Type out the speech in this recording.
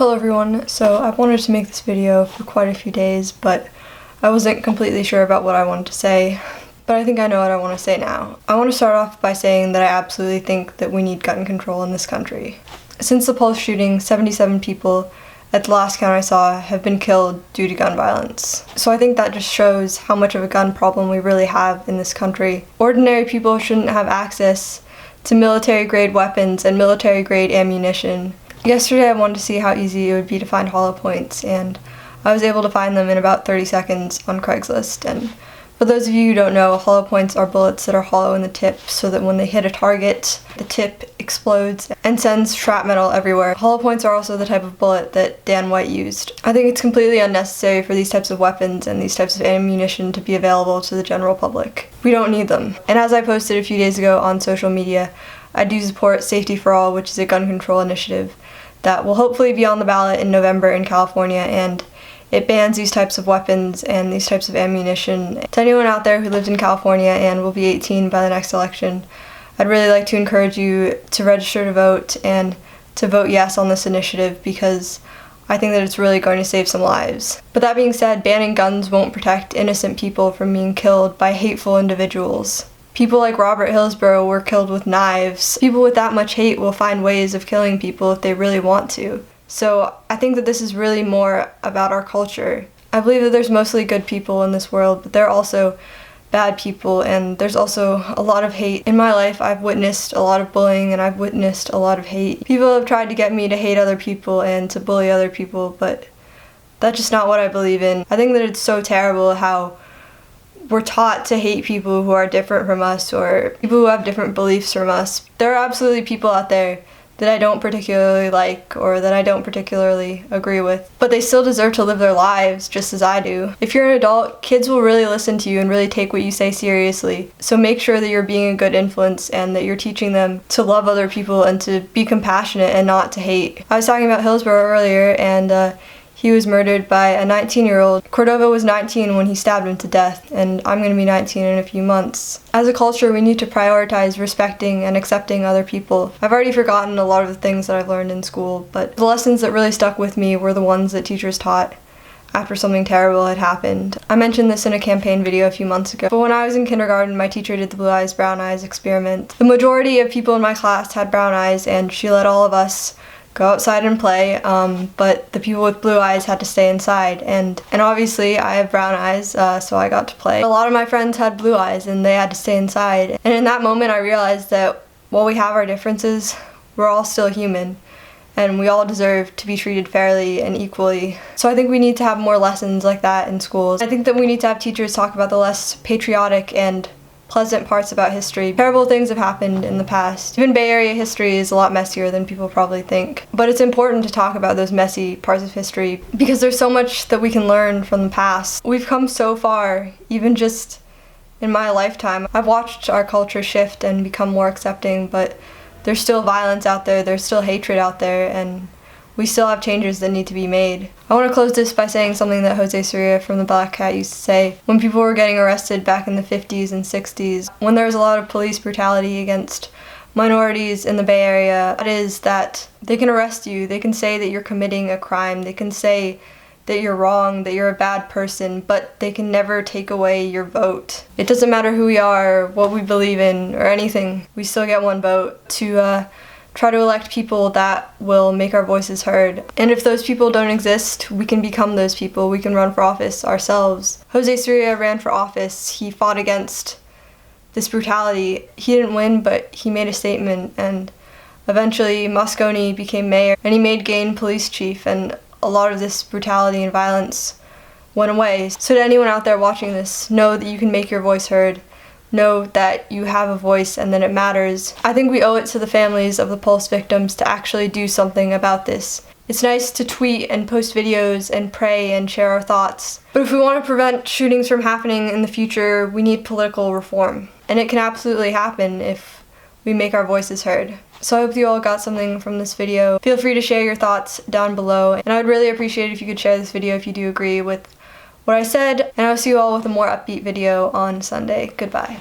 Hello everyone, so I've wanted to make this video for quite a few days, but I wasn't completely sure about what I wanted to say, but I think I know what I want to say now. I want to start off by saying that I absolutely think that we need gun control in this country. Since the Pulse shooting, 77 people, at the last count I saw, have been killed due to gun violence. So I think that just shows how much of a gun problem we really have in this country. Ordinary people shouldn't have access to military-grade weapons and military-grade ammunition. Yesterday I wanted to see how easy it would be to find hollow points, and I was able to find them in about 30 seconds on Craigslist. And for those of you who don't know, hollow points are bullets that are hollow in the tip so that when they hit a target, the tip explodes and sends shrapnel everywhere. Hollow points are also the type of bullet that Dan White used. I think it's completely unnecessary for these types of weapons and these types of ammunition to be available to the general public. We don't need them. And as I posted a few days ago on social media, I do support Safety for All, which is a gun control initiative that will hopefully be on the ballot in November in California, and it bans these types of weapons and these types of ammunition. To anyone out there who lives in California and will be 18 by the next election, I'd really like to encourage you to register to vote and to vote yes on this initiative, because I think that it's really going to save some lives. But that being said, banning guns won't protect innocent people from being killed by hateful individuals. People like Robert Hillsborough were killed with knives. People with that much hate will find ways of killing people if they really want to. So I think that this is really more about our culture. I believe that there's mostly good people in this world, but there are also bad people, and there's also a lot of hate. In my life, I've witnessed a lot of bullying and I've witnessed a lot of hate. People have tried to get me to hate other people and to bully other people, but that's just not what I believe in. I think that it's so terrible how we're taught to hate people who are different from us or people who have different beliefs from us. There are absolutely people out there that I don't particularly like or that I don't particularly agree with, but they still deserve to live their lives just as I do. If you're an adult, kids will really listen to you and really take what you say seriously. So make sure that you're being a good influence and that you're teaching them to love other people and to be compassionate and not to hate. I was talking about Hillsborough earlier, and he was murdered by a 19-year-old. Cordova was 19 when he stabbed him to death, and I'm going to be 19 in a few months. As a culture, we need to prioritize respecting and accepting other people. I've already forgotten a lot of the things that I've learned in school, but the lessons that really stuck with me were the ones that teachers taught after something terrible had happened. I mentioned this in a campaign video a few months ago, but when I was in kindergarten, my teacher did the blue eyes, brown eyes experiment. The majority of people in my class had brown eyes, and she let all of us go outside and play, but the people with blue eyes had to stay inside, and obviously I have brown eyes, so I got to play. A lot of my friends had blue eyes and they had to stay inside, and in that moment I realized that while we have our differences, we're all still human, and we all deserve to be treated fairly and equally. So I think we need to have more lessons like that in schools. I think that we need to have teachers talk about the less patriotic and pleasant parts about history. Terrible things have happened in the past. Even Bay Area history is a lot messier than people probably think. But it's important to talk about those messy parts of history because there's so much that we can learn from the past. We've come so far, even just in my lifetime. I've watched our culture shift and become more accepting, but there's still violence out there, there's still hatred out there, and we still have changes that need to be made. I want to close this by saying something that Jose Soria from the Black Cat used to say when people were getting arrested back in the 50s and 60s, when there was a lot of police brutality against minorities in the Bay Area. That is that they can arrest you, they can say that you're committing a crime, they can say that you're wrong, that you're a bad person, but they can never take away your vote. It doesn't matter who we are, what we believe in, or anything. We still get one vote to try to elect people that will make our voices heard. And if those people don't exist, we can become those people. We can run for office ourselves. Jose Soria ran for office. He fought against this brutality. He didn't win, but he made a statement, and eventually Moscone became mayor, and he made Gain police chief, and a lot of this brutality and violence went away. So to anyone out there watching this, know that you can make your voice heard. Know that you have a voice and that it matters. I think we owe it to the families of the Pulse victims to actually do something about this. It's nice to tweet and post videos and pray and share our thoughts, but if we want to prevent shootings from happening in the future, we need political reform. And it can absolutely happen if we make our voices heard. So I hope you all got something from this video. Feel free to share your thoughts down below, and I would really appreciate it if you could share this video if you do agree with what I said, and I'll see you all with a more upbeat video on Sunday. Goodbye.